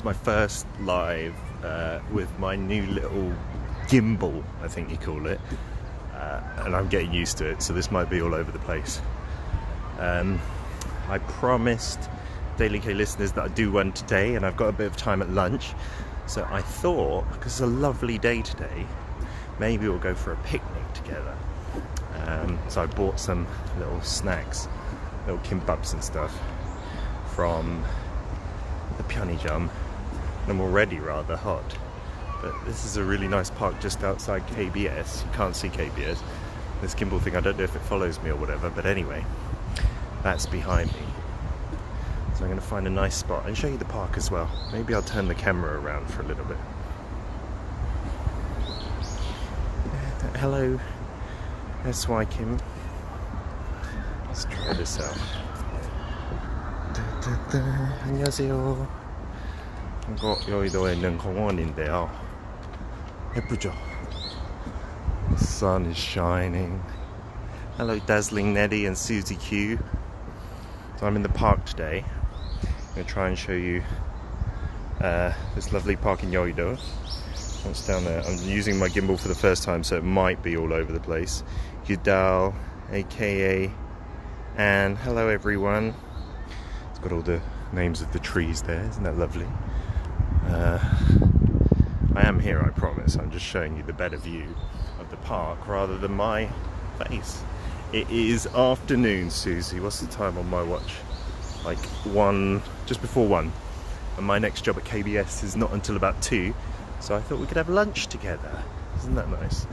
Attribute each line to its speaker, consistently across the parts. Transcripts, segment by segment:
Speaker 1: It's my first live with my new little gimbal, I think you call it, and I'm getting used to it, so this might be all over the place. I promised Daily K listeners that I'd do one today, and I've got a bit of time at lunch, so I thought, because it's a lovely day today, maybe we'll go for a picnic together. So I bought some little snacks, little kimbabs and stuff from the Pyeongjam. I'm already rather hot, but this is a really nice park just outside KBS. You can't see KBS. This gimbal thing, I don't know if it follows me or whatever, but anyway, that's behind me. So I'm going to find a nice spot and show you the park as well. Maybe I'll turn the camera around for a little bit. Hello, SY Kim. Let's try this out. 안녕하세요. 이거 여의도에 있는 공원인데요. 예쁘죠? The sun is shining. Hello, Dazzling Neddy and Susie Q. So I'm in the park today. I'm going to try and show you this lovely park in Yeouido. What's down there? I'm using my gimbal for the first time, so it might be all over the place. Yeouido, aka Anne. Hello, everyone. It's got all the names of the trees there. Isn't that lovely? I am here, I promise. I'm just showing you the better view of the park rather than my face. It is afternoon, Susie. What's the time on my watch? Like 1, just before 1. And my next job at KBS is not until about 2. So I thought we could have lunch together. Isn't that nice?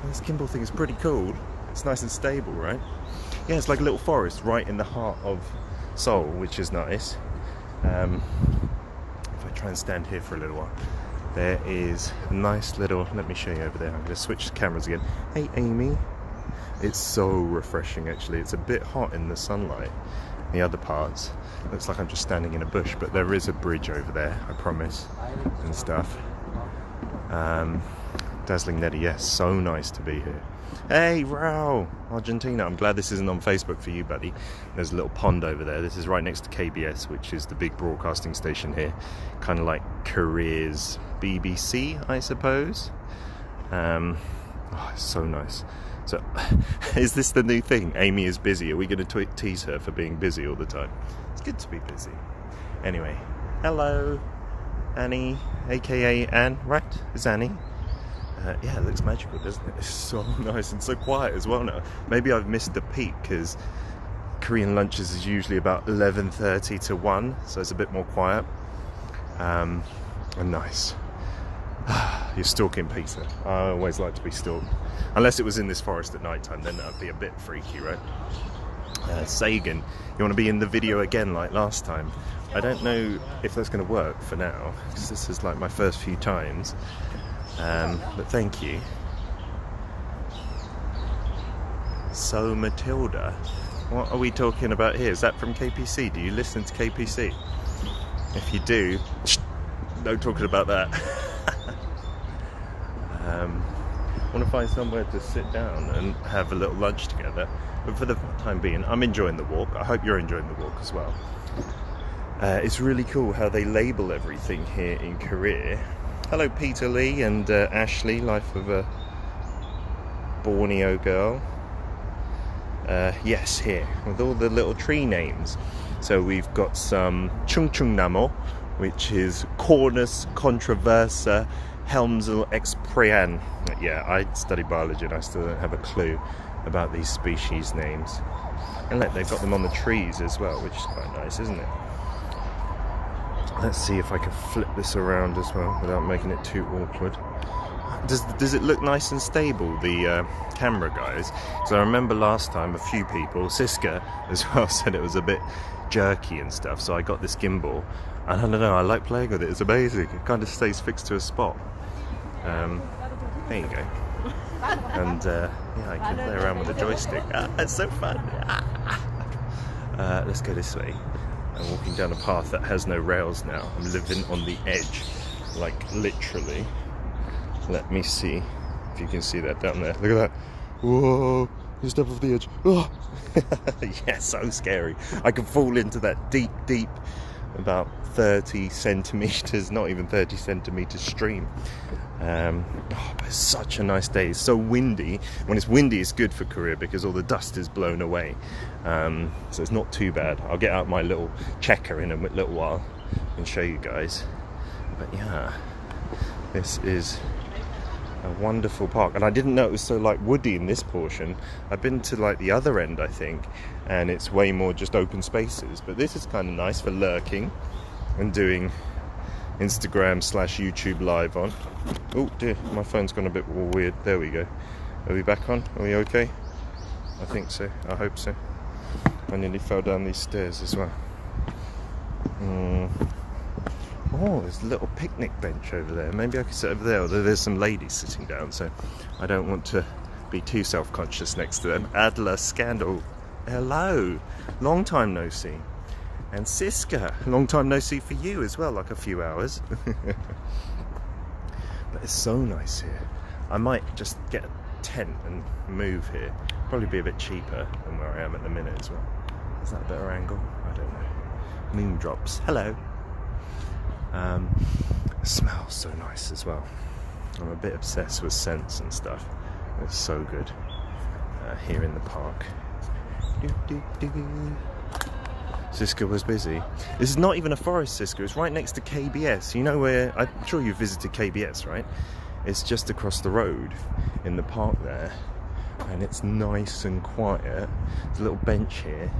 Speaker 1: And this gimbal thing is pretty cool. It's nice and stable, right? Yeah, it's like a little forest right in the heart of Seoul, which is nice. If I try and stand here for a little while, there is a nice little, let me show you over there. I'm going to switch the cameras again. Hey, Amy. It's so refreshing, actually. It's a bit hot in the sunlight. The other parts, looks like I'm just standing in a bush, but there is a bridge over there, I promise, and stuff. Dazzling Neddy, yes, so nice to be here. Hey, Rao, Argentina. I'm glad this isn't on Facebook for you, buddy. There's a little pond over there. This is right next to KBS, which is the big broadcasting station here. Kind of like Korea's BBC, I suppose. Oh, it's so nice. So, is this the new thing? Amy is busy. Are we going to tease her for being busy all the time? It's good to be busy. Anyway, hello, Annie, aka Anne, right? It's Annie. Yeah, it looks magical, doesn't it? It's so nice and so quiet as well now. Maybe I've missed the peak because Korean lunches is usually about 11:30 to 1, so it's a bit more quiet. And nice. You're stalking Peter. I always like to be stalked. Unless it was in this forest at night time, then that would be a bit freaky, right? Sagan, you want to be in the video again like last time? I don't know if that's going to work for now, because this is like my first few times. But thank you. So Matilda, what are we talking about here? Is that from KPC? Do you listen to KPC? If you do, no talking about that. I want to find somewhere to sit down and have a little lunch together, but for the time being I'm enjoying the walk. I hope you're enjoying the walk as well. It's really cool how they label everything here in Korea. Hello Peter Lee and Ashley, Life of a Borneo Girl. Yes, here with all the little tree names. So we've got some Chungchungnamo, which is Cornus controversa Helmsel exprean. Yeah, I studied biology and I still don't have a clue about these species names. And look, they've got them on the trees as well, which is quite nice, isn't it? Let's see if I can flip this around as well without making it too awkward. Does it look nice and stable, the camera, guys? Because I remember last time a few people, Siska as well, said it was a bit jerky and stuff, so I got this gimbal. And I don't know, I like playing with it, it's amazing. It kind of stays fixed to a spot. There you go. And yeah, I can play around with the joystick. It's so fun. Let's go this way. I'm walking down a path that has no rails now. I'm living on the edge, like literally. Let me see if you can see that down there. Look at that. Whoa, you step off the edge. Oh. Yeah, so scary. I could fall into that deep, deep about 30 centimeters, not even 30 centimeters stream. But it's such a nice day. It's so windy. When it's windy, it's good for Korea because all the dust is blown away. So it's not too bad. I'll get out my little checker in a little while and show you guys. But yeah, this is a wonderful park, and I didn't know it was so like woody in this portion. I've been to like the other end, I think, and it's way more just open spaces, but this is kind of nice for lurking and doing Instagram/YouTube live on. Oh dear, my phone's gone a bit weird. There we go. Are we back on? Are we okay? I think so. I hope so. I nearly fell down these stairs as well. Oh, there's a little picnic bench over there. Maybe I could sit over there, although there's some ladies sitting down, so I don't want to be too self-conscious next to them. Adler Scandal, hello, long time no see. And Siska, long time no see for you as well, like a few hours. But it's so nice here. I might just get a tent and move here. Probably be a bit cheaper than where I am at the minute as well. Is that a better angle? I don't know. Moon drops, hello. It smells so nice as well. I'm a bit obsessed with scents and stuff. It's so good here in the park. Siska was busy. This is not even a forest, Siska. It's right next to KBS. You know where, I'm sure you visited KBS, right? It's just across the road in the park there. And it's nice and quiet. There's a little bench here.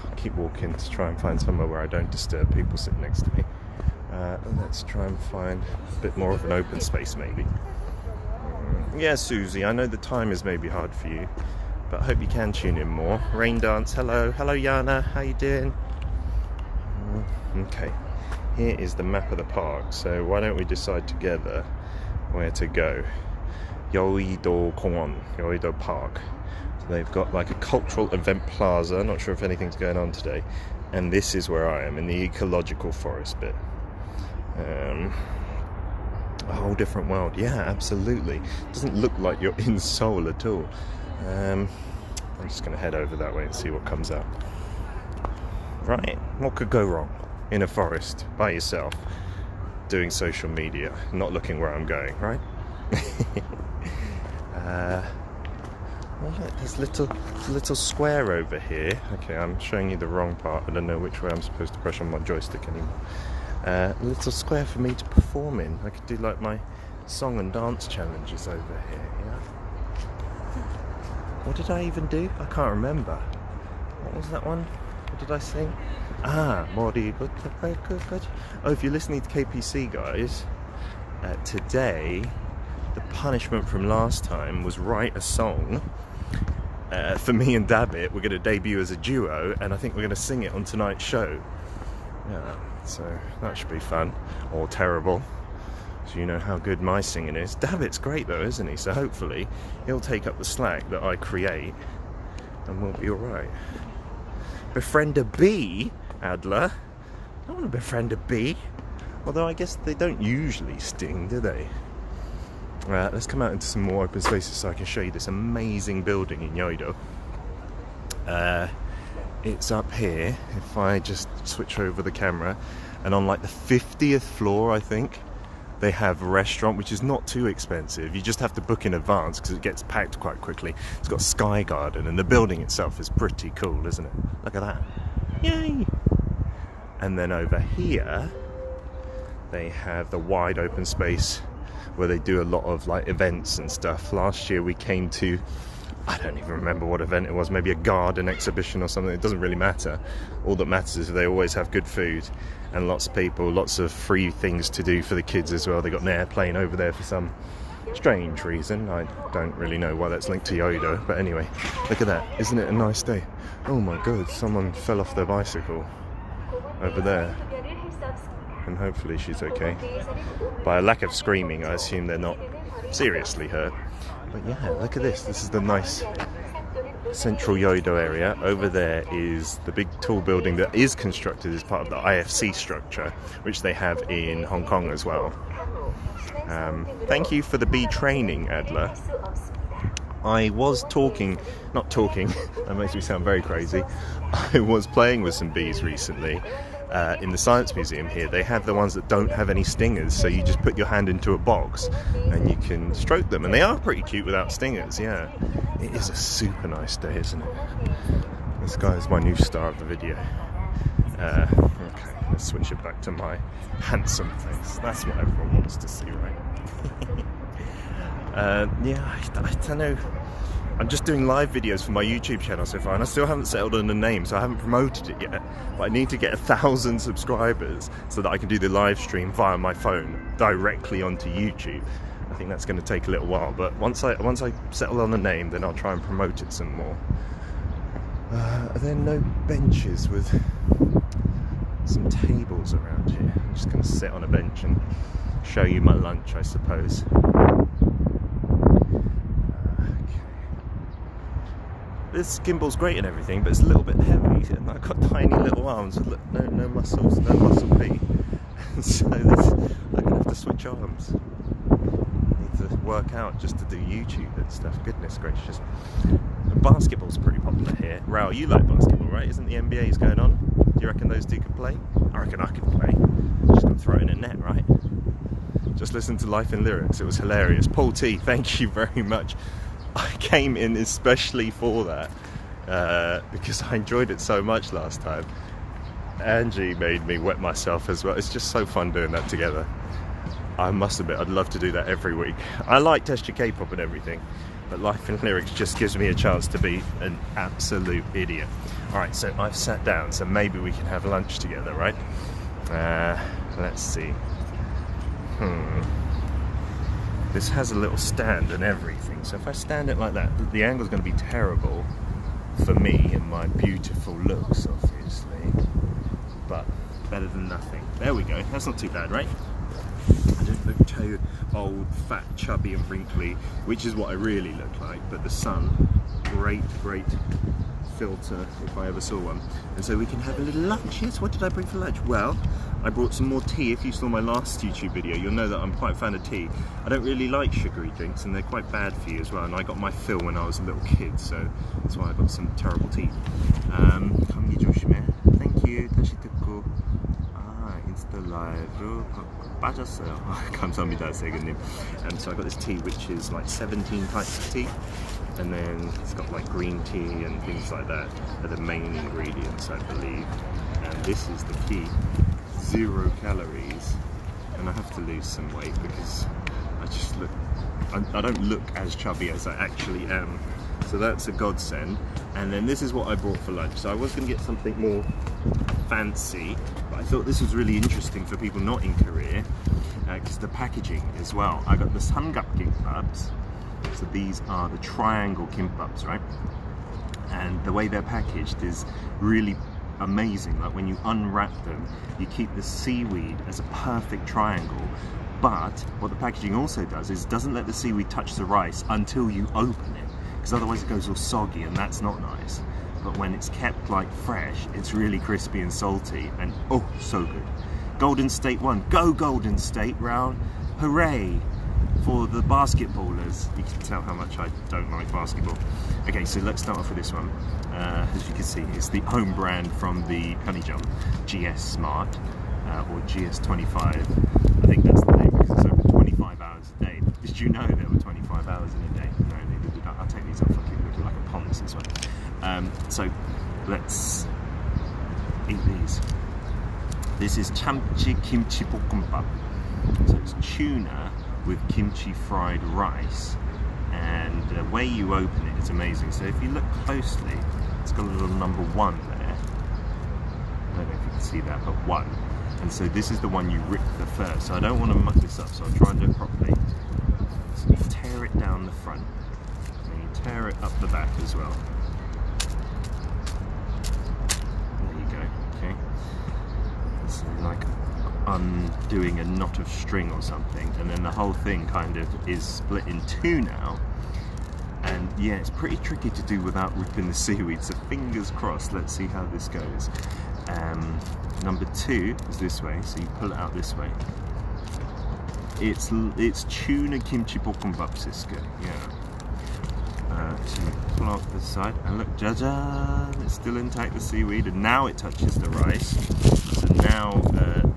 Speaker 1: I'll keep walking to try and find somewhere where I don't disturb people sitting next to me. Let's try and find a bit more of an open space maybe. Yeah, Susie, I know the time is maybe hard for you, but I hope you can tune in more. Rain dance, hello. Hello, Yana, how you doing? Okay, here is the map of the park, so why don't we decide together where to go. Yeouido Park. So they've got like a cultural event plaza, not sure if anything's going on today, and this is where I am, in the ecological forest bit. A whole different world. Yeah, absolutely. Doesn't look like you're in Seoul at all. I'm just going to head over that way and see what comes up. Right, what could go wrong in a forest by yourself doing social media, not looking where I'm going, right? Well, look, there's a little square over here. Okay, I'm showing you the wrong part. I don't know which way I'm supposed to press on my joystick anymore. A little square for me to perform in. I could do like my song and dance challenges over here, you know? What did I even do? I can't remember. What was that one? What did I sing? Mori good. Oh, if you're listening to KPC, guys, today the punishment from last time was write a song for me and Dabbit. We're going to debut as a duo, and I think we're going to sing it on tonight's show. Yeah, so that should be fun, or terrible, so you know how good my singing is. Dabbit's great though, isn't he? So hopefully he'll take up the slack that I create and we'll be alright. Befriend a bee, Adler? I don't want to befriend a bee, although I guess they don't usually sting, do they? Let's come out into some more open spaces so I can show you this amazing building in Yeouido. It's up here, if I just switch over the camera, and on like the 50th floor, I think, they have a restaurant which is not too expensive. You just have to book in advance because it gets packed quite quickly. It's got a sky garden, and the building itself is pretty cool, isn't it? Look at that. Yay! And then over here, they have the wide open space where they do a lot of like events and stuff. Last year we came to, I don't even remember what event it was, maybe a garden exhibition or something. It doesn't really matter. All that matters is they always have good food and lots of people, lots of free things to do for the kids as well. They got an airplane over there for some strange reason. I don't really know why that's linked to Yeouido, but anyway, look at that. Isn't it a nice day? Oh my god, someone fell off their bicycle over there. And hopefully she's okay. By a lack of screaming, I assume they're not seriously hurt. But yeah, look at this. This is the nice central Yeouido area. Over there is the big tall building that is constructed as part of the IFC structure, which they have in Hong Kong as well. Thank you for the bee training, Adler. I was not talking, that makes me sound very crazy. I was playing with some bees recently, in the Science Museum here, they have the ones that don't have any stingers, so you just put your hand into a box and you can stroke them, and they are pretty cute without stingers. Yeah, it is a super nice day, isn't it? This guy is my new star of the video. Okay, let's switch it back to my handsome face. That's what everyone wants to see, right? Yeah, I don't know. I'm just doing live videos for my YouTube channel so far, and I still haven't settled on a name, so I haven't promoted it yet. But I need to get 1,000 subscribers so that I can do the live stream via my phone directly onto YouTube. I think that's going to take a little while, but once I settle on a name, then I'll try and promote it some more. Are there no benches with some tables around here? I'm just going to sit on a bench and show you my lunch, I suppose. This gimbal's great and everything, but it's a little bit heavy, and I've got tiny little arms with no muscles, no muscle P. And so I'm going to have to switch arms. I need to work out just to do YouTube and stuff. Goodness gracious. Basketball's pretty popular here. Rao, you like basketball, right? Isn't the NBA's going on? Do you reckon those two could play? I reckon I could play. Just got to throw it in a net, right? Just listen to Life in Lyrics. It was hilarious. Paul T, thank you very much. I came in especially for that because I enjoyed it so much last time. Angie made me wet myself as well. It's just so fun doing that together. I must admit, I'd love to do that every week. I like Test Your K-pop and everything, but Life in Lyrics just gives me a chance to be an absolute idiot. Alright, so I've sat down, so maybe we can have lunch together, right? Let's see. This has a little stand and everything, so if I stand it like that, the angle's going to be terrible for me and my beautiful looks, obviously, but better than nothing. There we go, that's not too bad, right? I don't look too old, fat, chubby and wrinkly, which is what I really look like, but the sun, great filter if I ever saw one. And so we can have a little lunch. Yes, what did I bring for lunch? Well, I brought some more tea. If you saw my last YouTube video, you'll know that I'm quite a fan of tea. I don't really like sugary drinks, and they're quite bad for you as well, and I got my fill when I was a little kid, so that's why I got some terrible tea. 감기 조심해. Thank you. 다시 듣고. 인스타 라이브 빠졌어요. 감사합니다, 세근님. And so I got this tea, which is like 17 types of tea, and then it's got like green tea and things like that are the main ingredients, I believe. And this is the key: 0 calories. And I have to lose some weight because I just look, I don't look as chubby as I actually am. So that's a godsend. And then this is what I brought for lunch. So I was going to get something more fancy, but I thought this was really interesting for people not in Korea because the packaging as well. I got the 삼각김밥s. So these are the triangle kimbabs, right? And the way they're packaged is really amazing. Like when you unwrap them, you keep the seaweed as a perfect triangle, but what the packaging also does is doesn't let the seaweed touch the rice until you open it, because otherwise it goes all soggy and that's not nice. But when it's kept like fresh, it's really crispy and salty, and oh, so good. Golden State won. Go Golden State, round. Hooray for the basketballers. You can tell how much I don't like basketball. Okay, so let's start off with this one. As you can see, it's the home brand from the Honey Jump, GS Smart, or GS25. I think that's the name because it's open 25 hours a day. Did you know there were 25 hours in a day? No, neither did I. I'll take these off, fucking look like a ponce this one. So let's eat these. This is kimchi kimbab. So it's tuna with kimchi fried rice, and the way you open it is amazing. So if you look closely, it's got a little number 1 there. I don't know if you can see that, but 1. And so this is the one you rip the first. So I don't want to muck this up, so I'll try and do it properly. So you tear it down the front, and you tear it up the back as well. There you go, okay. It's like undoing a knot of string or something, and then the whole thing kind of is split in 2 now. And yeah, it's pretty tricky to do without ripping the seaweed, so fingers crossed. Let's see how this goes. Number 2 is this way, so you pull it out this way. It's tuna kimchi bokkeumbap, Siska. Yeah. So you pull off this side, and look, jaja, it's still intact, the seaweed, and now it touches the rice. So now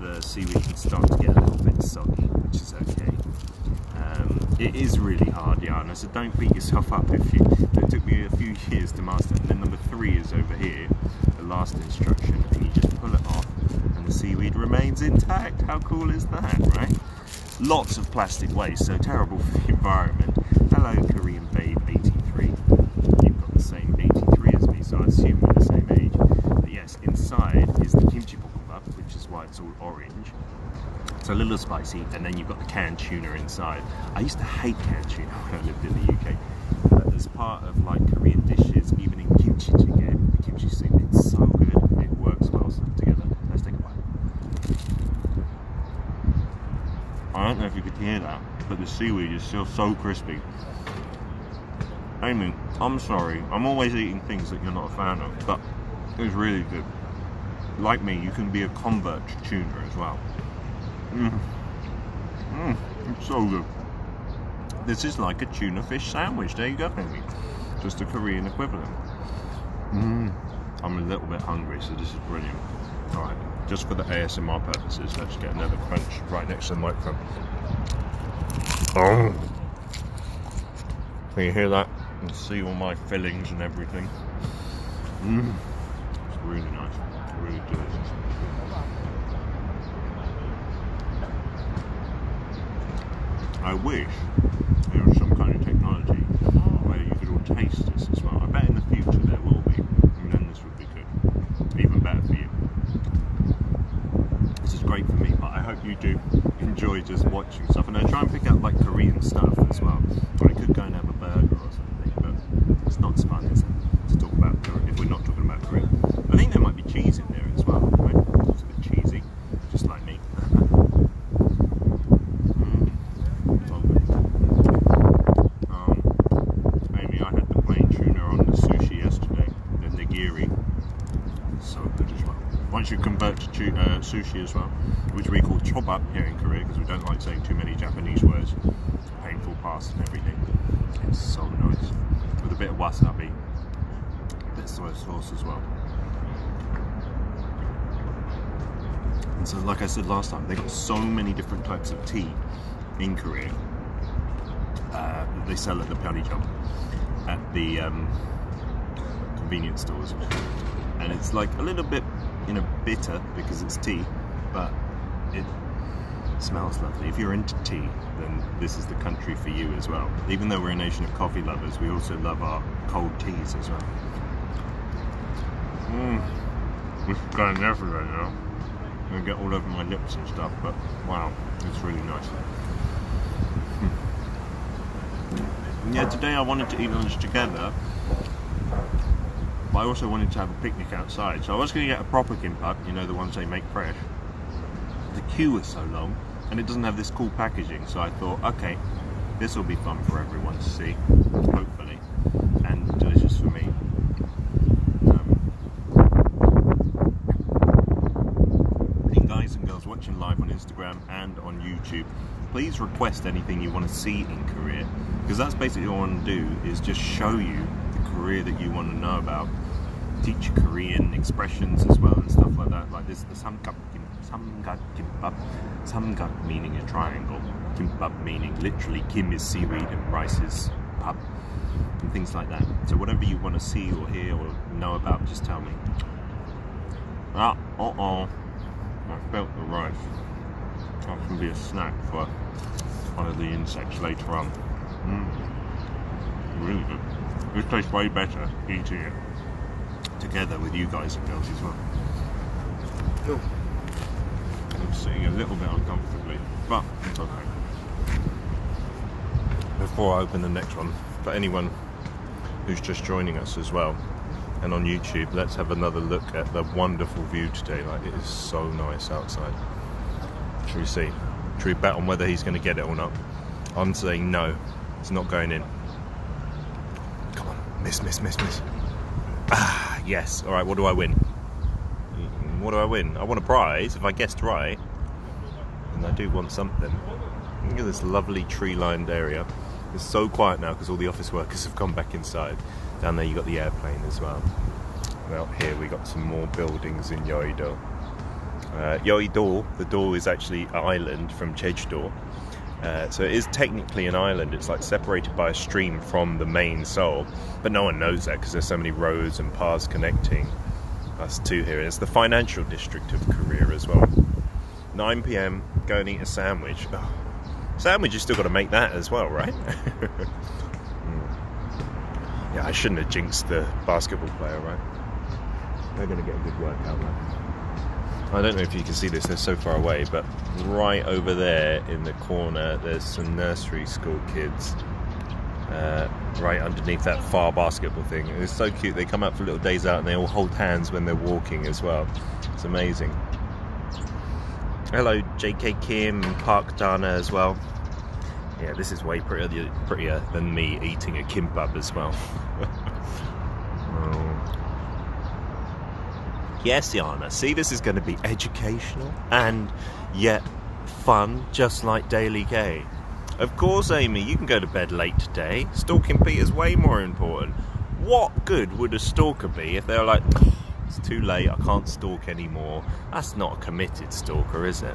Speaker 1: the seaweed can start to get a little bit soggy, which is okay. It is really hard, Yana, so don't beat yourself up if you... It took me a few years to master. And then number 3 is over here, the last instruction, and you just pull it off and the seaweed remains intact. How cool is that, right? Lots of plastic waste, so terrible for the environment. Hello, Korean Babe 83. You've got the same 83 as me, so I assume we're the same age. But yes, inside is the kimchi kimbab, which is why it's all orange. It's a little spicy, and then you've got the canned tuna inside. I used to hate canned tuna when I lived in the UK, but as part of like Korean dishes, even in kimchi jjigae, the kimchi soup, it's so good. It works well together. Let's take a bite. I don't know if you could hear that, but the seaweed is still so crispy. Amy, I'm sorry. I'm always eating things that you're not a fan of, but it's really good. Like me, you can be a convert to tuna as well. It's so good. This is like a tuna fish sandwich. There you go, Amy. Just a Korean equivalent. I'm a little bit hungry, so this is brilliant. Alright, just for the ASMR purposes, let's get another crunch right next to the microphone. Oh! Can you hear that? And see all my fillings and everything. It's really nice. Really delicious. I wish there was some kind of technology where you could all taste this as well. I bet in the future there will be, and then this would be good. Even better for you. This is great for me, but I hope you do enjoy just watching stuff. And I try and pick out like Korean stuff as well. Or I could go and have a burger or something, but it's not as fun, is it? To talk about Korea, if we're not talking about Korea. I think there might be cheese in there as well, right? It's a bit cheesy, just like me. Once you convert to sushi as well, which we call chobap here in Korea because we don't like saying too many Japanese words, painful past and everything. It's so nice with a bit of wasabi, a bit of soy sauce as well. And so, like I said last time, they got so many different types of tea in Korea that they sell at the Pyeongjong, at the convenience stores, and it's like a little bit, you know, bitter because it's tea, but it smells lovely. If you're into tea, then this is the country for you as well. Even though we're a nation of coffee lovers, we also love our cold teas as well. It's going everywhere now. I'm gonna get all over my lips and stuff, but wow, it's really nice. Yeah, today I wanted to eat lunch together, but I also wanted to have a picnic outside. So I was going to get a proper kimbab, you know, the ones they make fresh. The queue was so long, and it doesn't have this cool packaging, so I thought, okay, this will be fun for everyone to see, hopefully, and delicious for me. And guys and girls watching live on Instagram and on YouTube, please request anything you want to see in Korea, because that's basically all I want to do, is just show you the Korea that you want to know about. Teach you Korean expressions as well and stuff like that. Like this, the samgak김밥. Samgak meaning a triangle, kimbab meaning literally kim is seaweed and rice is pap, and things like that. So whatever you want to see or hear or know about, just tell me. I felt the rice. That can be a snack for one of the insects later on. Really good. This tastes way better eating it together with you guys and girls as well. I'm sitting a little bit uncomfortably, but it's okay. Before I open the next one, for anyone who's just joining us as well, and on YouTube, let's have another look at the wonderful view today. Like, it is so nice outside. Should we see? Should we bet on whether he's going to get it or not? I'm saying no, it's not going in. Come on, miss. Ah, yes. All right, what do I win? What do I win? I want a prize if I guessed right. And I do want something. Look at this lovely tree-lined area. It's so quiet now because all the office workers have gone back inside. Down there you got the airplane as well. Out here we got some more buildings in Yeouido. Yeouido, the do is actually an island from Jeju-do. So it is technically an island. It's like separated by a stream from the main Seoul, but no one knows that because there's so many roads and paths connecting us to here. It's the financial district of Korea as well. 9 p.m, go and eat a sandwich. Oh, sandwich, you still got to make that as well, right? Yeah, I shouldn't have jinxed the basketball player, right? They're going to get a good workout now. I don't know if you can see this, they're so far away, but right over there in the corner there's some nursery school kids right underneath that far basketball thing. It's so cute. They come out for little days out and they all hold hands when they're walking as well. It's amazing. Hello JK Kim and Park Dana as well. Yeah, this is way prettier than me eating a kimbab as well. Yes, Yana, see, this is going to be educational and yet fun, just like Daily K. Of course, Amy, you can go to bed late today. Stalking Peter's way more important. What good would a stalker be if they're like, oh, it's too late, I can't stalk anymore? That's not a committed stalker, is it?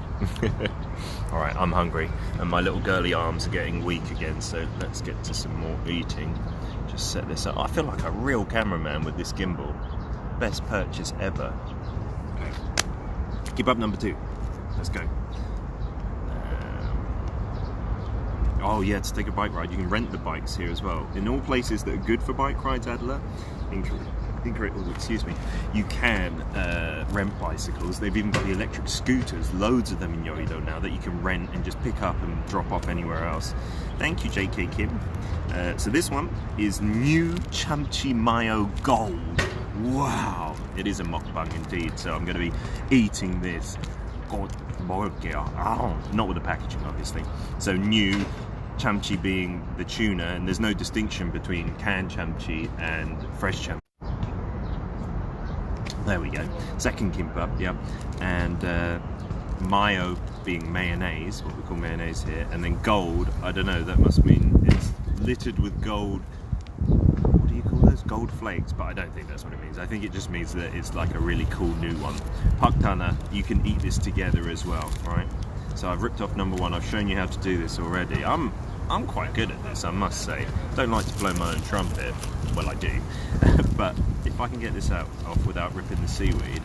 Speaker 1: Alright, I'm hungry and my little girly arms are getting weak again, so let's get to some more eating. Just set this up. I feel like a real cameraman with this gimbal. Best purchase ever. Okay. Kimbab number 2. Let's go. Oh yeah, to take a bike ride, you can rent the bikes here as well. In all places that are good for bike rides, Adler, you can rent bicycles. They've even got the electric scooters, loads of them in Yeouido now, that you can rent and just pick up and drop off anywhere else. Thank you, JK Kim. So this one is new kimchi mayo gold. Wow, it is a mukbang indeed, so I'm going to be eating this. Not with the packaging, obviously. So new kimchi being the tuna, and there's no distinction between canned kimchi and fresh kimchi. There we go. Second kimbab, yeah. And mayo being mayonnaise, what we call mayonnaise here, and then gold, I don't know, that must mean it's littered with gold. What do you call those? Gold flakes, but I don't think that's what it means. I think it just means that it's like a really cool new one. Paktana, you can eat this together as well, right? So I've ripped off number 1. I've shown you how to do this already. I'm quite good at this, I must say. Don't like to blow my own trumpet. Well, I do. But if I can get this off without ripping the seaweed,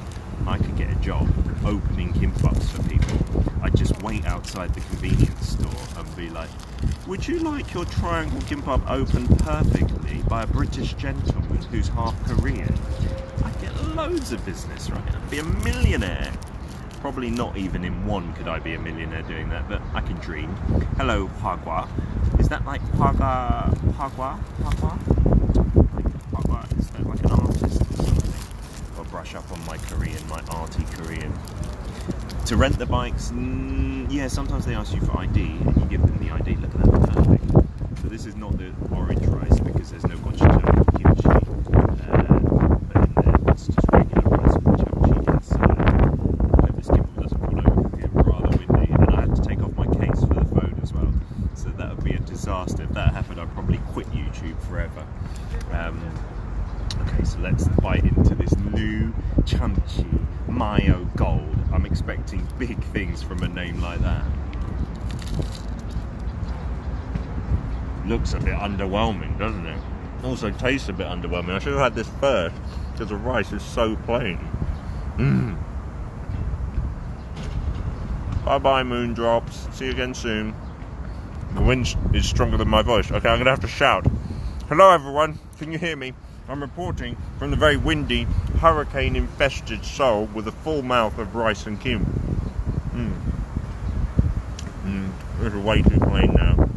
Speaker 1: I could get a job opening kimbabs for people. I'd just wait outside the convenience store and be like, would you like your triangle kimbab opened perfectly by a British gentleman who's half Korean? I'd get loads of business, right? I'd be a millionaire. Probably not even in one could I be a millionaire doing that, but I can dream. Hello, Hagwa. Is that like Hagwa? Hagwa? Is that like an artist or something? I'll brush up on my Korean, my arty Korean. To rent the bikes, yeah, sometimes they ask you for ID, and you give them the ID. Look at that, perfect. So this is not the orange rice because there's no gochujang kimchi, but in there it's just regular rice with kimchi inside. I hope this gimbal doesn't fall over because it's rather windy, and I have to take off my case for the phone as well. So that would be a disaster. If that happened, I'd probably quit YouTube forever. Okay, so let's bite into this new kimchi mayo gold. I'm expecting big things from a name like that. Looks a bit underwhelming, doesn't it? Also tastes a bit underwhelming. I should have had this first because the rice is so plain. Bye bye, moondrops. See you again soon. The wind is stronger than my voice. Okay, I'm gonna have to shout. Hello everyone, can you hear me? I'm reporting from the very windy, hurricane-infested Seoul with a full mouth of rice and kim. This is way too plain now.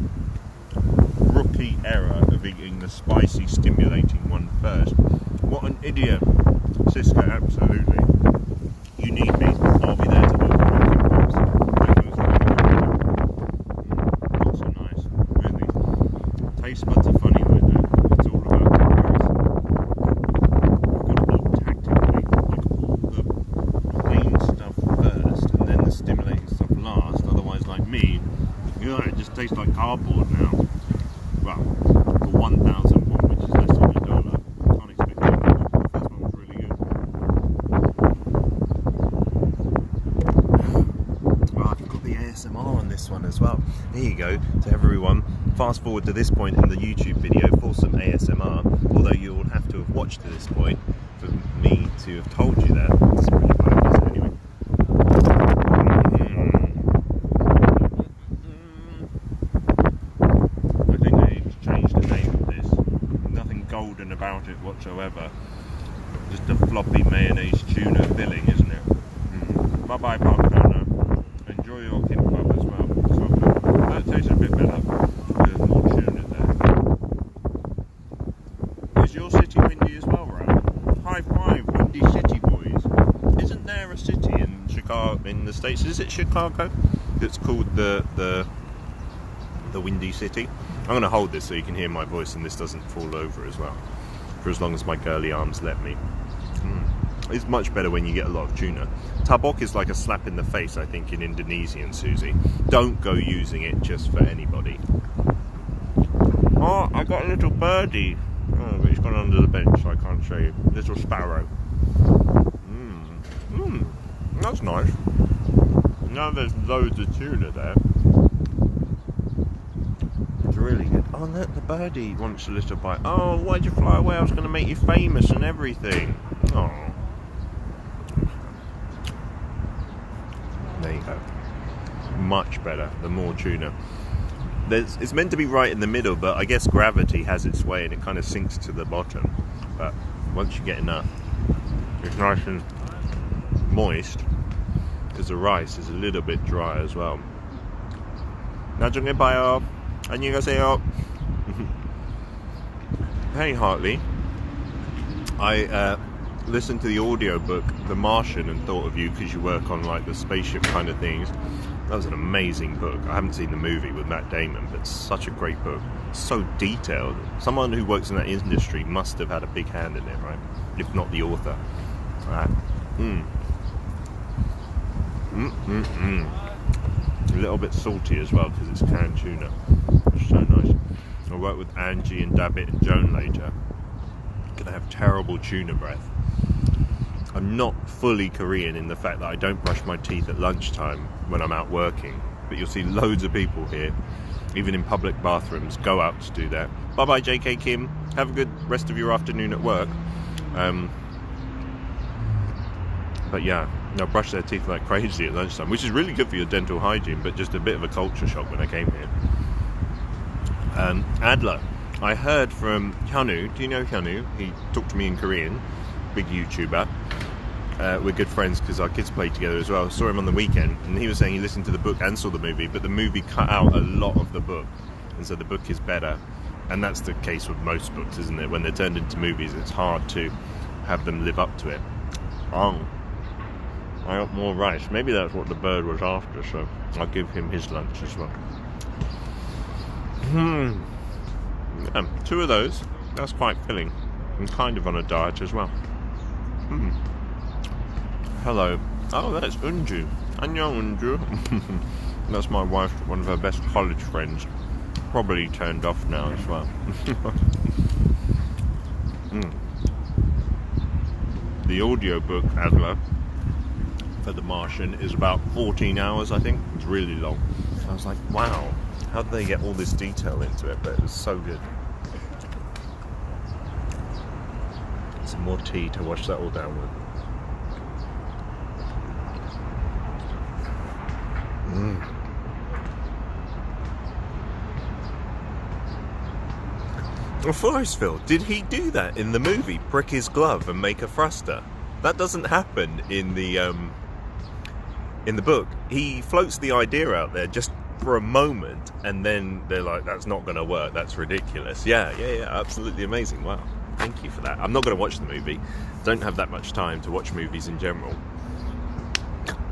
Speaker 1: Rookie error of eating the spicy, stimulating one first. What an idiot. Siska, absolutely. You need me, I'll be there to open my kimbabs. Not so nice, really. Taste buds are funny like that. It's all about comparison. You've got to eat tactically, like all the plain stuff first and then the stimulating stuff last. Otherwise, like me, it just tastes like cardboard now. Well, for 1,000 won, which is less than $1, I can't expect anything. The first one was really good. ASMR on this one as well. There you go. To everyone, fast forward to this point in the YouTube video for some ASMR, although you will have to have watched to this point for me to have told you that. It's really bad, isn't it? Anyway. I think I need to change the name of this. Nothing golden about it whatsoever. Just a floppy mayonnaise tuna filling, isn't it? Bye bye, Park Tuna. Enjoy your kimbab as well. So that tastes a bit better. There's more tuna there. Is your city windy as well, Ram? High five, Windy City boys. Isn't there a city in Chicago, in the States? Is it Chicago? It's called the Windy City. I'm going to hold this so you can hear my voice and this doesn't fall over as well, for as long as my girly arms let me. It's much better when you get a lot of tuna. Tabok is like a slap in the face, I think, in Indonesian, Susie. Don't go using it just for anybody. Oh, I got a little birdie. Oh, but he's gone under the bench, so I can't show you. Little sparrow. That's nice. Now there's loads of tuna there. It's really good. Oh, look, the birdie wants a little bite. Oh, why'd you fly away? I was going to make you famous and everything. Oh. There you go. Much better. The more tuna. It's meant to be right in the middle, but I guess gravity has its way and it kind of sinks to the bottom. But once you get enough, it's nice and moist, because the rice is a little bit dry as well. 나중에 봐요. 안녕히 가세요. Hey Hartley, I listened to the audiobook The Martian and thought of you because you work on like the spaceship kind of things. That was an amazing book. I haven't seen the movie with Matt Damon, but it's such a great book. It's so detailed. Someone who works in that industry must have had a big hand in it, right? If not the author. A little bit salty as well because it's canned tuna. It's so nice. I'll work with Angie and Dabbit and Joan later. Gonna have terrible tuna breath. I'm not fully Korean in the fact that I don't brush my teeth at lunchtime when I'm out working, but you'll see loads of people here, even in public bathrooms, go out to do that. Bye bye JK Kim, have a good rest of your afternoon at work. But yeah, they'll brush their teeth like crazy at lunchtime, which is really good for your dental hygiene, but just a bit of a culture shock when I came here. Adler, I heard from Hyunwoo. Do you know Hyunwoo? He talked to me in Korean, big YouTuber. We're good friends because our kids played together as well. I saw him on the weekend and he was saying he listened to the book and saw the movie, but the movie cut out a lot of the book, and so the book is better. And that's the case with most books, isn't it? When they're turned into movies, it's hard to have them live up to it. Oh, I got more rice. Maybe that's what the bird was after, so I'll give him his lunch as well. Two of those. That's quite filling. I'm kind of on a diet as well. Hello. Oh, that's Unju. Annyeong, Unju. That's my wife, one of her best college friends. Probably turned off now as well. The audiobook, Adler, for The Martian is about 14 hours, I think. It's really long. I was like, wow, how did they get all this detail into it? But it was so good. Some more tea to wash that all down with. Well, Forrestville, did he do that in the movie? Prick his glove and make a thruster? That doesn't happen in the book. He floats the idea out there just for a moment, and then they're like, "That's not going to work. That's ridiculous." Yeah, absolutely amazing. Wow, thank you for that. I'm not going to watch the movie. Don't have that much time to watch movies in general.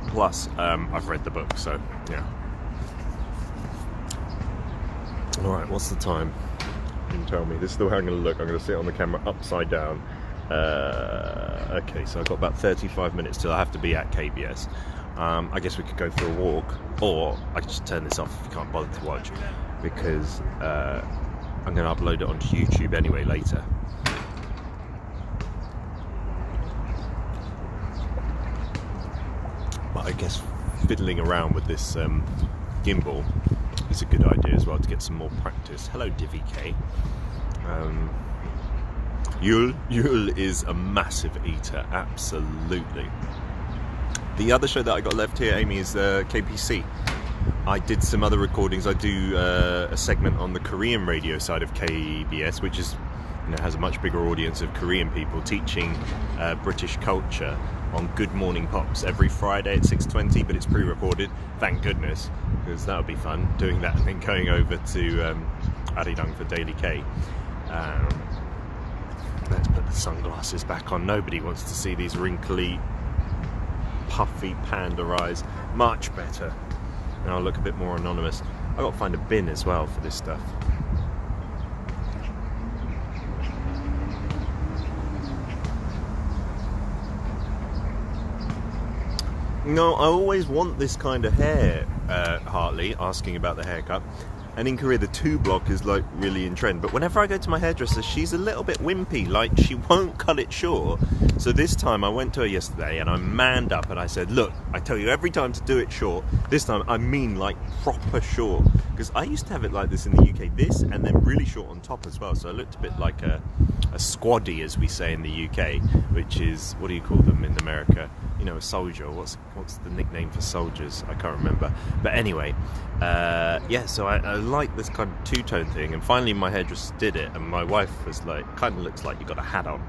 Speaker 1: Plus, I've read the book, so yeah. All right, what's the time? You can tell me. This is the way I'm going to look. I'm going to sit on the camera upside down. Okay, so I've got about 35 minutes till I have to be at KBS. I guess we could go for a walk, or I could just turn this off if you can't bother to watch, because I'm going to upload it onto YouTube anyway later. But I guess fiddling around with this gimbal, it's a good idea as well to get some more practice. Hello, Divvy K. Yeouido is a massive eater, absolutely. The other show that I got left here, Amy, is KPC. I did some other recordings. I do a segment on the Korean radio side of KBS, which is, has a much bigger audience of Korean people teaching British culture on Good Morning Pops every Friday at 6:20, but it's pre-recorded, thank goodness, because that would be fun, doing that and then going over to Arirang for Daily K. Let's put the sunglasses back on. Nobody wants to see these wrinkly, puffy panda eyes. Much better. Now I'll look a bit more anonymous. I've got to find a bin as well for this stuff. No, I always want this kind of hair, Hartley, asking about the haircut. And in Korea, the 2 block is like really in trend. But whenever I go to my hairdresser, she's a little bit wimpy, like she won't cut it short. So this time I went to her yesterday and I manned up and I said, look, I tell you every time to do it short. This time I mean like proper short. Because I used to have it like this in the UK, this and then really short on top as well. So I looked a bit like a squaddy, as we say in the UK, which is, what do you call them in America? You know, a soldier. What's the nickname for soldiers? I can't remember. But anyway, yeah, so I like this kind of two-tone thing, and finally my hairdresser did it, and my wife was like, kind of looks like you got a hat on.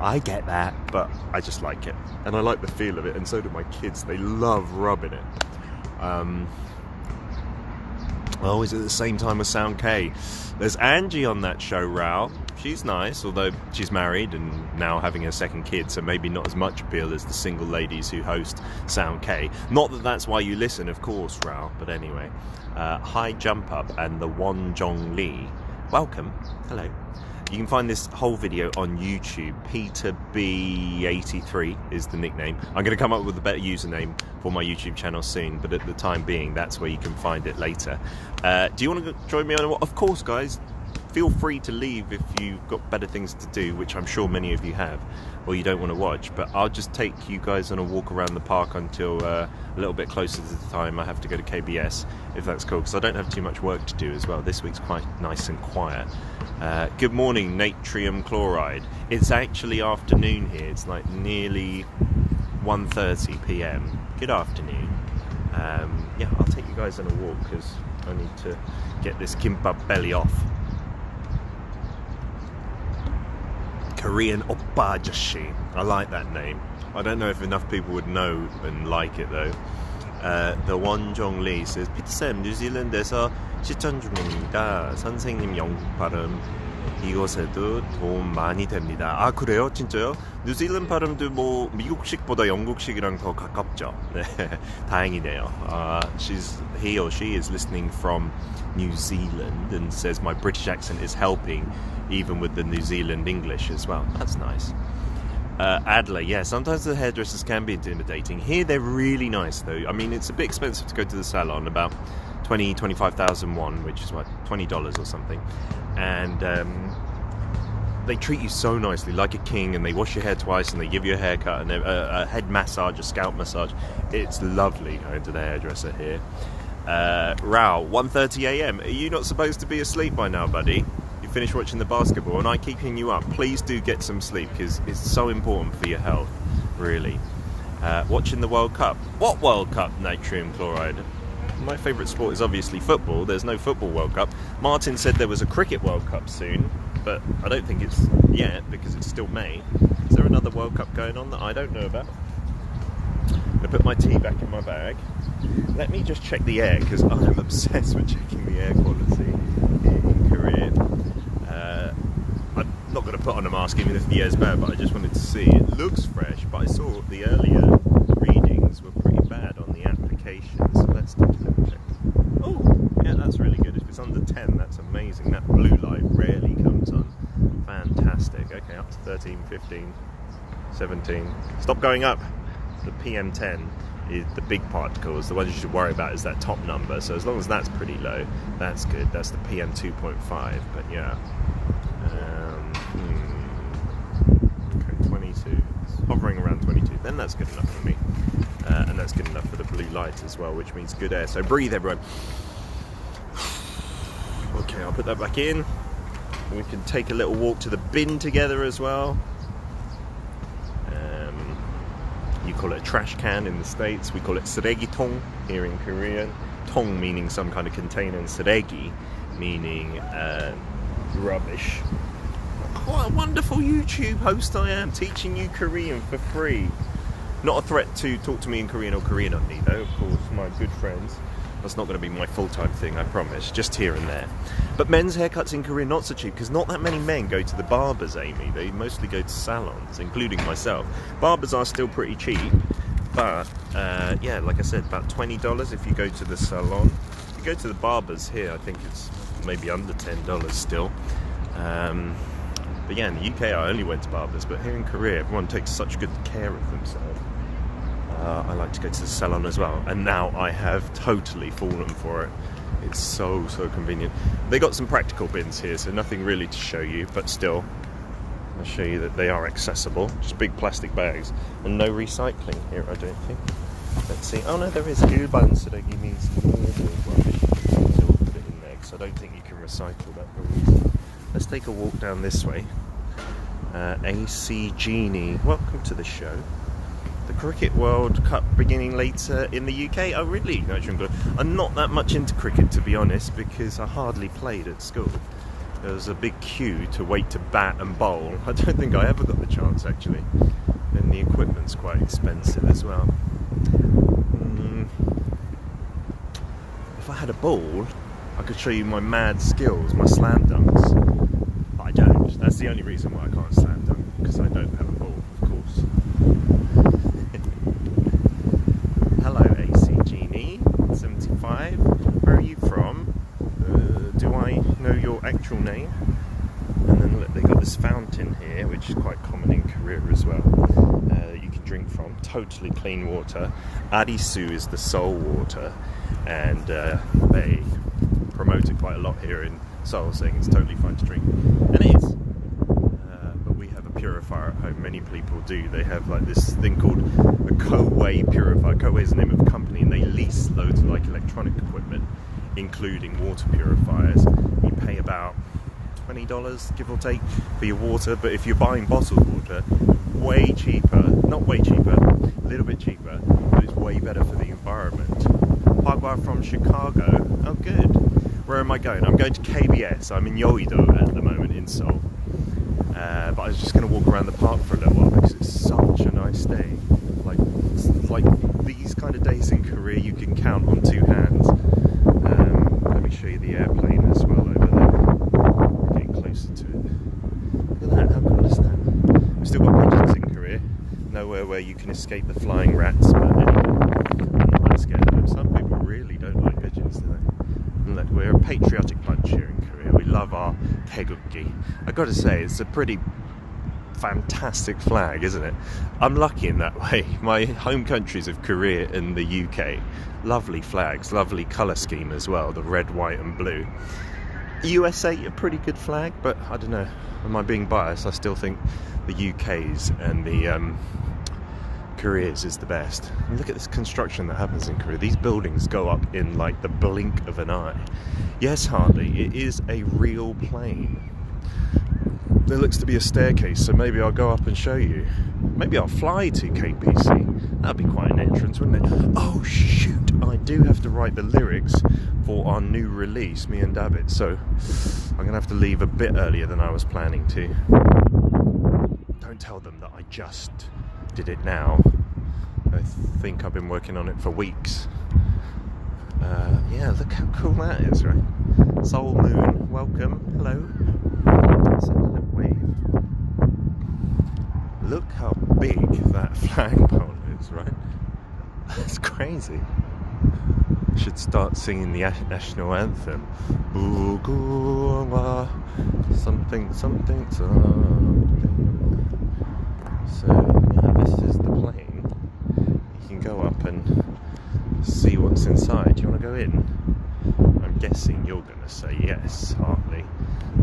Speaker 1: I get that, but I just like it, and I like the feel of it, and so do my kids. They love rubbing it. Always at the same time as Sound K. There's Angie on that show, Rao. She's nice, although she's married and now having a second kid, so maybe not as much appeal as the single ladies who host Sound K. Not that that's why you listen, of course, Rao, but anyway. Hi Jump Up and the Won Jong Lee. Welcome. Hello. You can find this whole video on YouTube. PeterB83 is the nickname. I'm going to come up with a better username for my YouTube channel soon, but at the time being, that's where you can find it later. Do you want to join me on it? Of course, guys. Feel free to leave if you've got better things to do, which I'm sure many of you have, or you don't want to watch. But I'll just take you guys on a walk around the park until a little bit closer to the time I have to go to KBS, if that's cool, because I don't have too much work to do as well. This week's quite nice and quiet. Good morning, natrium chloride. It's actually afternoon here. It's like nearly 1:30 p.m. Good afternoon. Yeah, I'll take you guys on a walk because I need to get this kimbab belly off. Korean Oppa Ajashi. I like that name. I don't know if enough people would know and like it though. The Won Jong Lee says, 피트쌤, 뉴질랜드에서 시청 중입니다. 선생님 영국 발음 이곳에도 도움 많이 됩니다. 아 그래요? 진짜요? 뉴질랜드 발음도 뭐 미국식보다 영국식이랑 더 가깝죠. 네, 다행이네요. He or she is listening from New Zealand and says my British accent is helping even with the New Zealand English as well. That's nice. Adler, yeah, sometimes the hairdressers can be intimidating. Here they're really nice though. I mean, it's a bit expensive to go to the salon, about 25,000 won, which is what, $20 or something. And they treat you so nicely, like a king, and they wash your hair twice and they give you a haircut and a head massage, a scalp massage. It's lovely going to the hairdresser here. Rao, 1:30 a.m. Are you not supposed to be asleep by now, buddy? You finished watching the basketball and I'm keeping you up. Please do get some sleep because it's so important for your health, really. Watching the World Cup. What World Cup, natrium chloride? My favourite sport is obviously football. There's no football World Cup. Martin said there was a cricket World Cup soon, but I don't think it's yet because it's still May. Is there another World Cup going on that I don't know about? I'm going to put my tea back in my bag. Let me just check the air because I'm obsessed with checking the air quality in Korea. I'm not going to put on a mask even if the air's bad, but I just wanted to see. It looks fresh, but I saw the earlier readings were pretty bad on the application, so let's take a little check. Oh, yeah, that's really good. If it's under 10, that's amazing. That blue light rarely comes on. Fantastic. Okay, up to 13, 15, 17. Stop going up. The PM10 is the big particles. The ones you should worry about is that top number. So as long as that's pretty low, that's good. That's the PM2.5. But yeah. Okay, 22. It's hovering around 22. Then that's good enough for me. and that's good enough for the blue light as well, which means good air. So breathe, everyone. Okay, I'll put that back in. We can take a little walk to the bin together as well. You call it a trash can in the States. We call it 쓰레기통 here in Korea. Tong meaning some kind of container, and 쓰레기 meaning rubbish. What a wonderful YouTube host I am, teaching you Korean for free. Not a threat to talk to me in Korean or Korean on me though, of course, my good friends. That's not going to be my full-time thing, I promise, just here and there. But men's haircuts in Korea not so cheap, because not that many men go to the barbers, Amy. They mostly go to salons, including myself. Barbers are still pretty cheap, but yeah, like I said, about $20 if you go to the salon. If you go to the barbers here, I think it's maybe under $10 still. But yeah, in the UK I only went to barbers, but here in Korea everyone takes such good care of themselves. I like to go to the salon as well, and now I have totally fallen for it. It's so convenient. They got some practical bins here, so nothing really to show you, but still I'll show you that they are accessible. Just big plastic bags, and no recycling here, I don't think. Let's see. Oh no, there is. 일반 쓰레기 means normal rubbish. So we'll put it in there, because I don't think you can recycle that very easily. Let's take a walk down this way. AC Genie, welcome to the show. The Cricket World Cup beginning later in the UK. Oh really? No, I'm not that much into cricket, to be honest, because I hardly played at school. There was a big queue to wait to bat and bowl. I don't think I ever got the chance, actually. And the equipment's quite expensive as well. If I had a ball, I could show you my mad skills, my slam dunks. But I don't. That's the only reason why I can't slam dunk, because I don't have a ball, of course. Hello, AC Genie 75. Where are you from? Do I know your actual name? And then look, they got this fountain here, which is quite common in Korea as well. You can drink from. Totally clean water. Arisu is the Seoul water, and they promote it quite a lot here in Seoul, saying it's totally fine to drink, and it is. But we have a purifier at home. Many people do. They have like this thing called a Koei purifier. Koei is the name of a company, and they lease loads of like electronic equipment, including water purifiers. You pay about $20, give or take, for your water, but if you're buying bottled water, way cheaper. Not way cheaper, a little bit cheaper, but it's way better for the environment. Hagwa from Chicago. Oh good. Where am I going? I'm going to KBS. I'm in Yeouido at the moment in Seoul. But I was just going to walk around the park for a little while because it's such a nice day. Like these kind of days in Korea you can count on two hands. Let me show you the airplane as well over there. We're getting closer to it. Look at that, how cool is that? We've still got pigeons in Korea. Nowhere where you can escape the flying rats, but anyway, I'm not scared of them. Some people really don't like pigeons, do they? And look, we're a patriotic bunch here in Korea. We love our taegukgi. I got to say, it's a pretty fantastic flag, isn't it? I'm lucky in that way. My home countries of Korea and the UK, lovely flags, lovely colour scheme as well, the red, white and blue. USA, a pretty good flag, but I don't know, am I being biased? I still think the UK's and the Korea's is the best. And look at this construction that happens in Korea. These buildings go up in like the blink of an eye. Yes, Hartley, it is a real plane. There looks to be a staircase, so maybe I'll go up and show you. Maybe I'll fly to KPC. That'd be quite an entrance, wouldn't it? Oh shoot, I do have to write the lyrics for our new release, me and David, so I'm gonna have to leave a bit earlier than I was planning to. Don't tell them that I just did it now. I think I've been working on it for weeks. Yeah, look how cool that is, right? Seoul Moon, welcome, hello. Send a little wave. Look how big that flagpole is, right? That's crazy. I should start singing the national anthem. Something, something, something. So, yeah, this is the plane. You can go up and see what's inside. Do you want to go in? I'm guessing you're going to say yes, Hartley.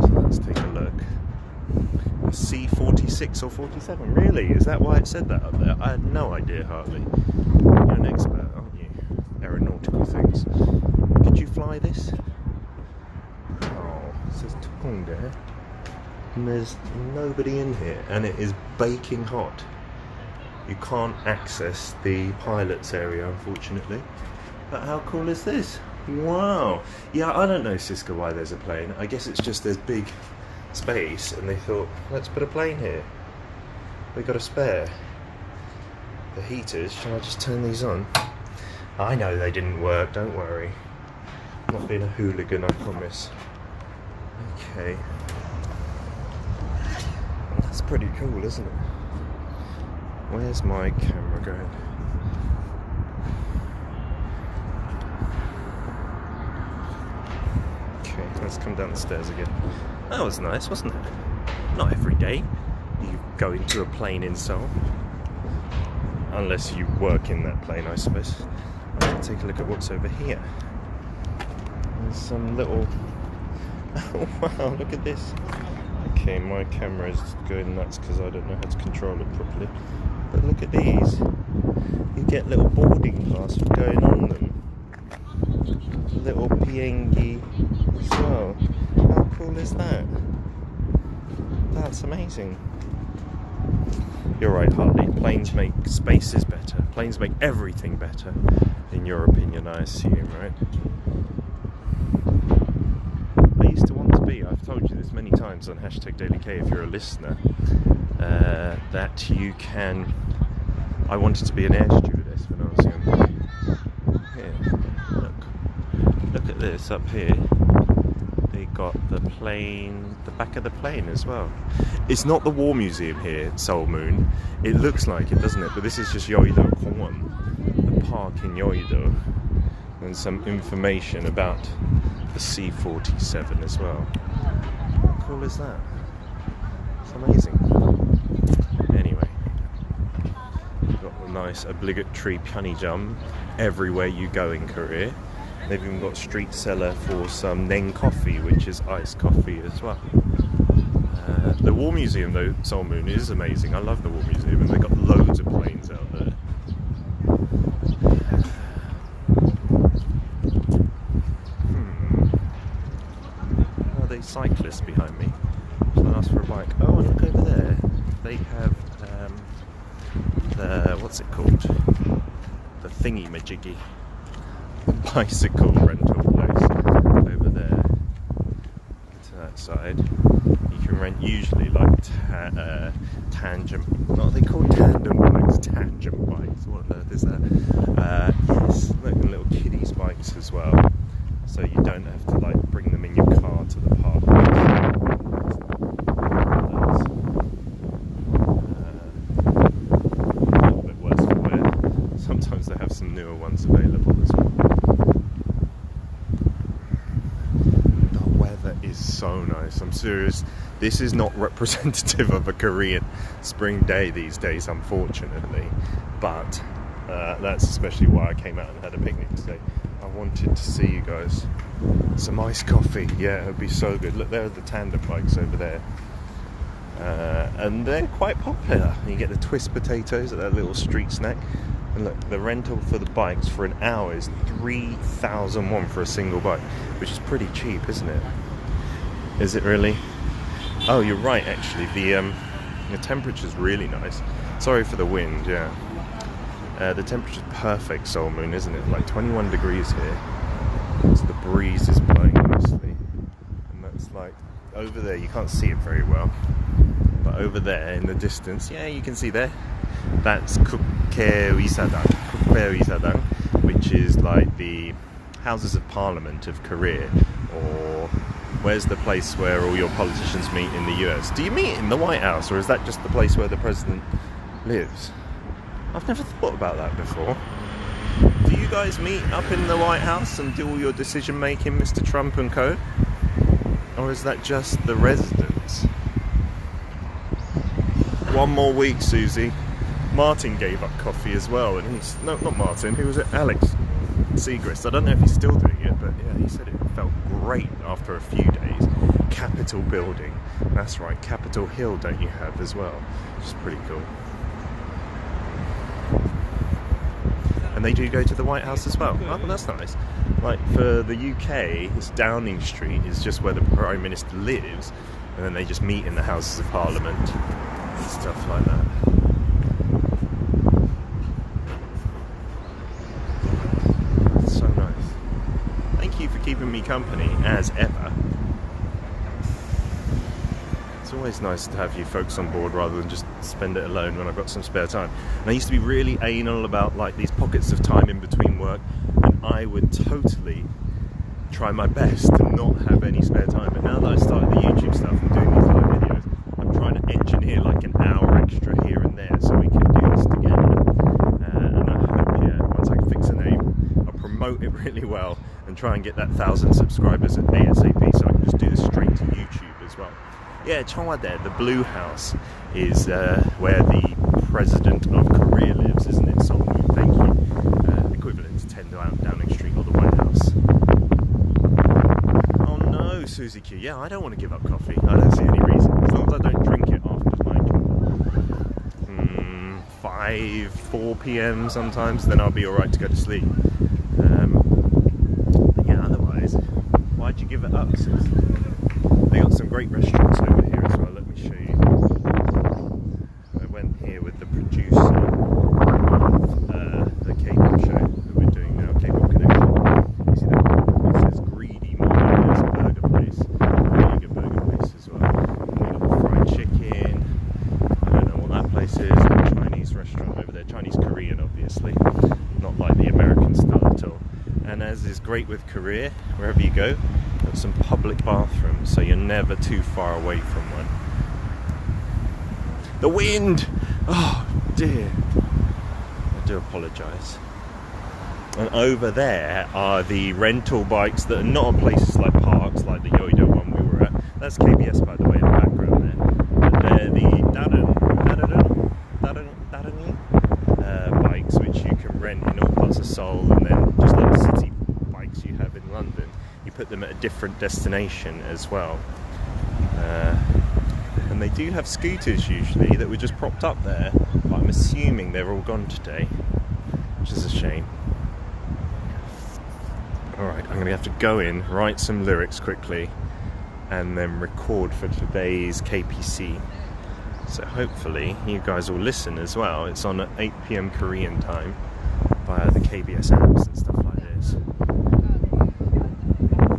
Speaker 1: So let's take a look. C46 or 47? Really? Is that why it said that up there? I had no idea, Hartley. You're an expert, aren't you? Aeronautical things. Could you fly this? Oh, it says Tukong there. And there's nobody in here, and it is baking hot. You can't access the pilot's area, unfortunately. But how cool is this? Wow. Yeah, I don't know, Cisco, why there's a plane. I guess it's just there's big space, and they thought, let's put a plane here. We got a spare. The heaters, shall I just turn these on? I know they didn't work, don't worry. I'm not being a hooligan, I promise. Okay. That's pretty cool, isn't it? Where's my camera going? Okay, let's come down the stairs again. That was nice, wasn't it? Not every day you go into a plane in Seoul. Unless you work in that plane, I suppose. Let's take a look at what's over here. There's some little... Oh wow, look at this. Okay, my camera is going nuts because I don't know how to control it properly. But look at these. You get little boarding pass for going on them. Little piengi as well. How cool is that? That's amazing. You're right, Hartley. Planes make spaces better. Planes make everything better, in your opinion, I assume, right? I used to want to be, I've told you this many times on #DailyK if you're a listener, that you can... I wanted to be an air stewardess when I was younger. Here, look at this up here. They got the plane, the back of the plane as well. It's not the War Museum here, Seoul Moon. It looks like it, doesn't it? But this is just Yeouido Park, the park in Yeouido, and some information about the C-47 as well. How cool is that? It's amazing. Anyway, you've got the nice obligatory pyeonijum everywhere you go in Korea. They've even got street seller for some Neng coffee, which is iced coffee as well. The War Museum, though, Seoul Moon, is amazing. I love the War Museum, and they've got loads of planes out there. Are they cyclists behind me? Shall I ask for a bike? Oh, and look over there. They have the, what's it called? The thingy-majiggy. Bicycle rental place over there to that side. You can rent usually like tangent, what are they called? Tandem bikes, tangent bikes, what on earth is that? Yes, like little kiddies bikes as well, so you don't have to like bring them in your car to the park. A little bit worse for wear. Sometimes they have some newer ones available as well. Is so nice. I'm serious. This is not representative of a Korean spring day these days, unfortunately. But that's especially why I came out and had a picnic today. I wanted to see you guys. Some iced coffee. Yeah, it would be so good. Look, there are the tandem bikes over there. And they're quite popular. You get the twist potatoes at that little street snack. And look, the rental for the bikes for an hour is 3,000 won for a single bike, which is pretty cheap, isn't it? Is it really? Oh, you're right, actually. The temperature's really nice. Sorry for the wind, yeah. The temperature's perfect, Seoul Moon, isn't it? Like 21 degrees here. So the breeze is blowing nicely. And that's like, over there, you can't see it very well. But over there in the distance, yeah, you can see there. That's Yeouido Park, which is like the Houses of Parliament of Korea, or where's the place where all your politicians meet in the US? Do you meet in the White House, or is that just the place where the president lives? I've never thought about that before. Do you guys meet up in the White House and do all your decision making, Mr. Trump and co? Or is that just the residents? One more week, Susie. Martin gave up coffee as well, and he's... No, not Martin, who was it? Alex Segrist. I don't know if he's still doing it, but yeah, he said it felt great after a few days. Capitol building. That's right, Capitol Hill don't you have as well, which is pretty cool. And And they do go to the White House as well. Oh, that's nice. Like for the UK, it's Downing Street is just where the Prime Minister lives, and then they just meet in the Houses of Parliament and stuff like that. So nice. Thank you for keeping me company as ever. It's always nice to have you folks on board rather than just spend it alone when I've got some spare time. And I used to be really anal about like these pockets of time in between work, and I would totally try my best to not have any spare time. But now that I started the YouTube stuff and doing these live videos, I'm trying to engineer like an hour extra here and there so we can do this together. And I hope, yeah, once I can fix a name, I'll promote it really well and try and get that 1,000 subscribers at ASAP so I can just do this straight to YouTube as well. Yeah, Chongwade, the Blue House, is where the President of Korea lives, isn't it? Seoul, thank you. Equivalent to 10 Downing Street or the White House. Oh no, Suzy Q. Yeah, I don't want to give up coffee. I don't see any reason. As long as I don't drink it after like 5, 4 p.m. sometimes, then I'll be alright to go to sleep. But yeah, otherwise, why'd you give it up, sis? They got some great restaurants over here as well, let me show you. I went here with the producer of the K-pop show that we're doing now, K-pop Connection. You see that? It says Greedy Morning, there's a burger place, really good burger place as well. And we got fried chicken, I don't know what that place is, a Chinese restaurant over there, Chinese Korean obviously, not like the American style at all. And as is great with Korea, wherever you go, got some public bathrooms, so you're never too far away from one. The wind! Oh dear. I do apologise. And over there are the rental bikes that are not at places like parks, like the Yeouido one we were at. That's KBS, by the way, in the background there. But they're the bikes, which you can rent in all parts of Seoul, and then just like the city bikes you have in London, you put them at a different destination as well. And they do have scooters usually that were just propped up there, but I'm assuming they're all gone today, which is a shame. Alright, I'm going to have to go in, write some lyrics quickly, and then record for today's KPC. So hopefully you guys will listen as well. It's on at 8 PM Korean time via the KBS apps and stuff like this.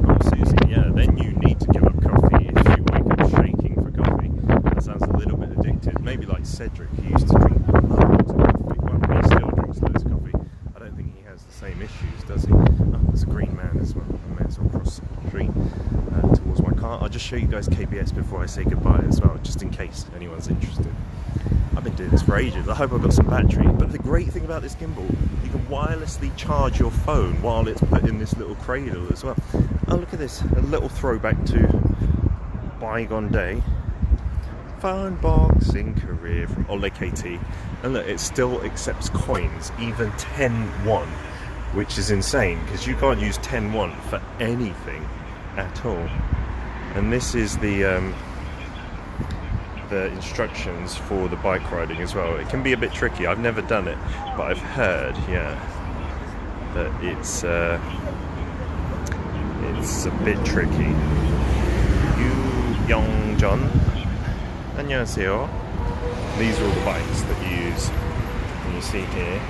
Speaker 1: Oh, Susie, yeah, then you need to give up coffee if you wake up shaking for coffee. That sounds a little bit addictive. Maybe like Cedric, who used to drink loads of coffee. Well, he still drinks loads of coffee. I don't think he has the same issues, does he? Oh, there's a green man as well. I may as well cross the street towards my car. I'll just show you guys KBS before I say goodbye as well, just in case anyone's interested. I've been doing this for ages. I hope I've got some battery. But the great thing about this gimbal, you can wirelessly charge your phone while it's put in this little cradle as well. Oh, look at this. A little throwback to bygone day. Phone box in Korea from Ole KT. And look, it still accepts coins, even 10 won, which is insane because you can't use 10 won for anything at all. And this is the instructions for the bike riding as well. It can be a bit tricky. I've never done it, but I've heard, yeah, that it's a bit tricky. Youngjon, 안녕하세요. These are all the bikes that you use. And you see here.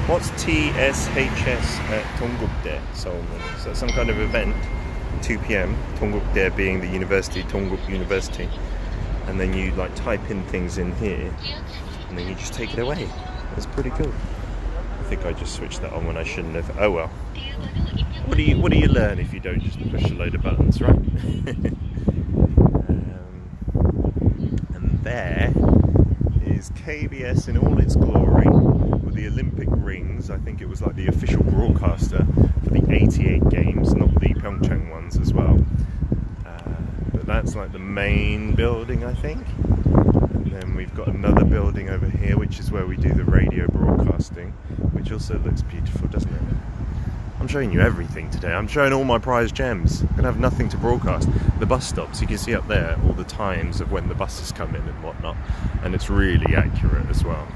Speaker 1: What's TSHS at Donggukdae, Seoul? So that's some kind of event. 2 PM. Donggukdae being the university, Dongguk University. And then you like type in things in here, and then you just take it away. That's pretty cool. I think I just switched that on when I shouldn't have. Oh well. What do you learn if you don't just push a load of buttons, right? And there is KBS in all its glory, with the Olympic rings. I think it was like the official broadcaster for the 88 games, not the Pyeongchang ones as well. But that's like the main building, I think. And then we've got another building over here, which is where we do the radio broadcasting, which also looks beautiful, doesn't it? I'm showing you everything today. I'm showing all my prized gems. I'm gonna have nothing to broadcast. The bus stops, you can see up there all the times of when the buses come in and whatnot, and it's really accurate as well.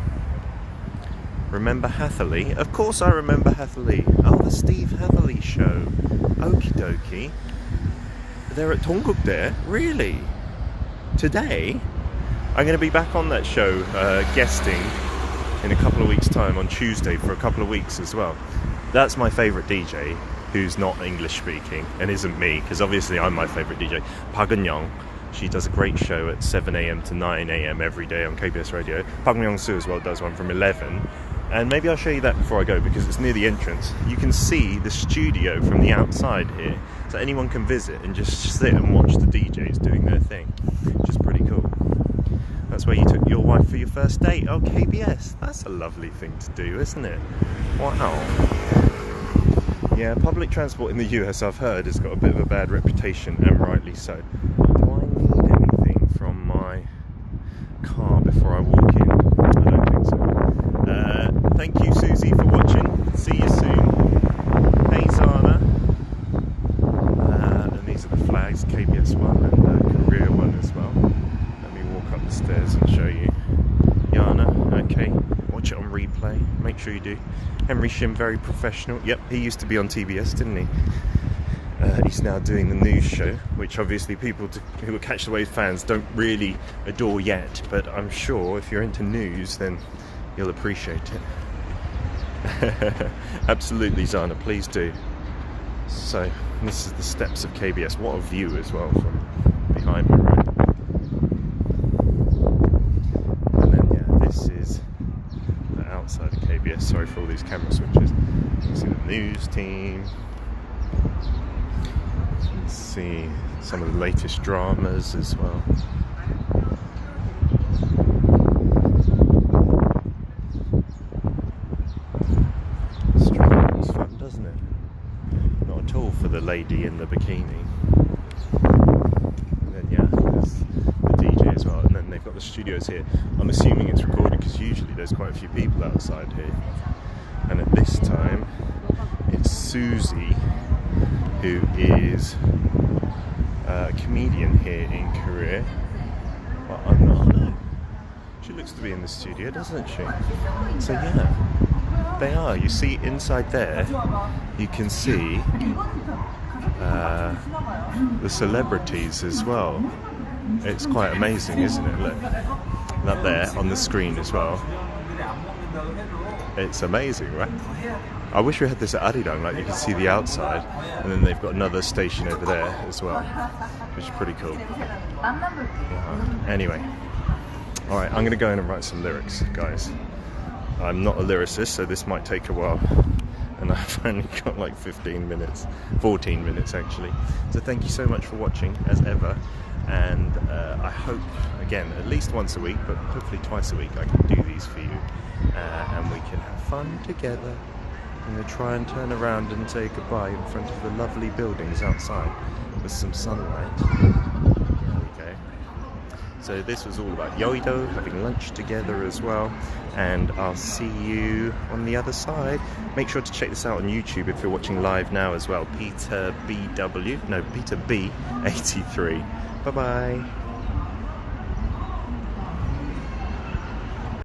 Speaker 1: Remember Hatherley? Of course I remember Hatherley. Oh, the Steve Hatherley show. Okie dokie. They're at Dongguk there? Really? Today? I'm going to be back on that show, guesting in a couple of weeks' time on Tuesday for a couple of weeks as well. That's my favourite DJ who's not English speaking and isn't me, because obviously I'm my favourite DJ. Park Eun-young. She does a great show at 7 AM to 9 AM every day on KBS radio. Park Myung-soo as well does one from 11. And maybe I'll show you that before I go, because it's near the entrance. You can see the studio from the outside here, so anyone can visit and just sit and watch the DJs doing their thing, which is pretty cool. That's where you took your wife for your first date. Oh, KBS. That's a lovely thing to do, isn't it? Wow. Yeah, public transport in the US, I've heard, has got a bit of a bad reputation, and rightly so. Do I need anything from my car before I walk in? I don't think so. Thank you, Susie, for watching. See you soon. Hey, Zana. And these are the flags, KBS one and the Korea one as well. Let me walk up the stairs and show you. Yana, okay. Watch it on replay. Make sure you do. Henry Shim, very professional. Yep, he used to be on TBS, didn't he? He's now doing the news show, which obviously people who are Catch the Wave fans don't really adore yet, but I'm sure if you're into news, then you'll appreciate it. Absolutely, Zana, please do. So, this is the steps of KBS. What a view as well from behind me, right? And then, yeah, this is the outside of KBS. Sorry for all these camera switches. You can see the news team. You can see some of the latest dramas as well. It's fun, doesn't it? Not at all for the lady in the bikini. And then, yeah, there's the DJ as well. And then they've got the studios here. I'm assuming it's recorded because usually there's quite a few people outside here. And at this time, it's Susie, who is a comedian here in Korea. Well, I'm not. No. She looks to be in the studio, doesn't she? So yeah, they are. You see inside there, you can see the celebrities as well. It's quite amazing, isn't it? Look, up there on the screen as well. It's amazing, right? I wish we had this at Arirang, like you can see the outside, and then they've got another station over there as well, which is pretty cool. Anyway, alright, I'm going to go in and write some lyrics, guys. I'm not a lyricist, so this might take a while, and I've only got like 15 minutes, 14 minutes actually. So thank you so much for watching, as ever, and I hope, again, at least once a week, but hopefully twice a week, I can do these for you, and we can have fun together. I'm going to try and turn around and say goodbye in front of the lovely buildings outside with some sunlight. There we go. So this was all about Yeouido, having lunch together as well, and I'll see you on the other side. Make sure to check this out on YouTube if you're watching live now as well. Peter B83. Bye bye.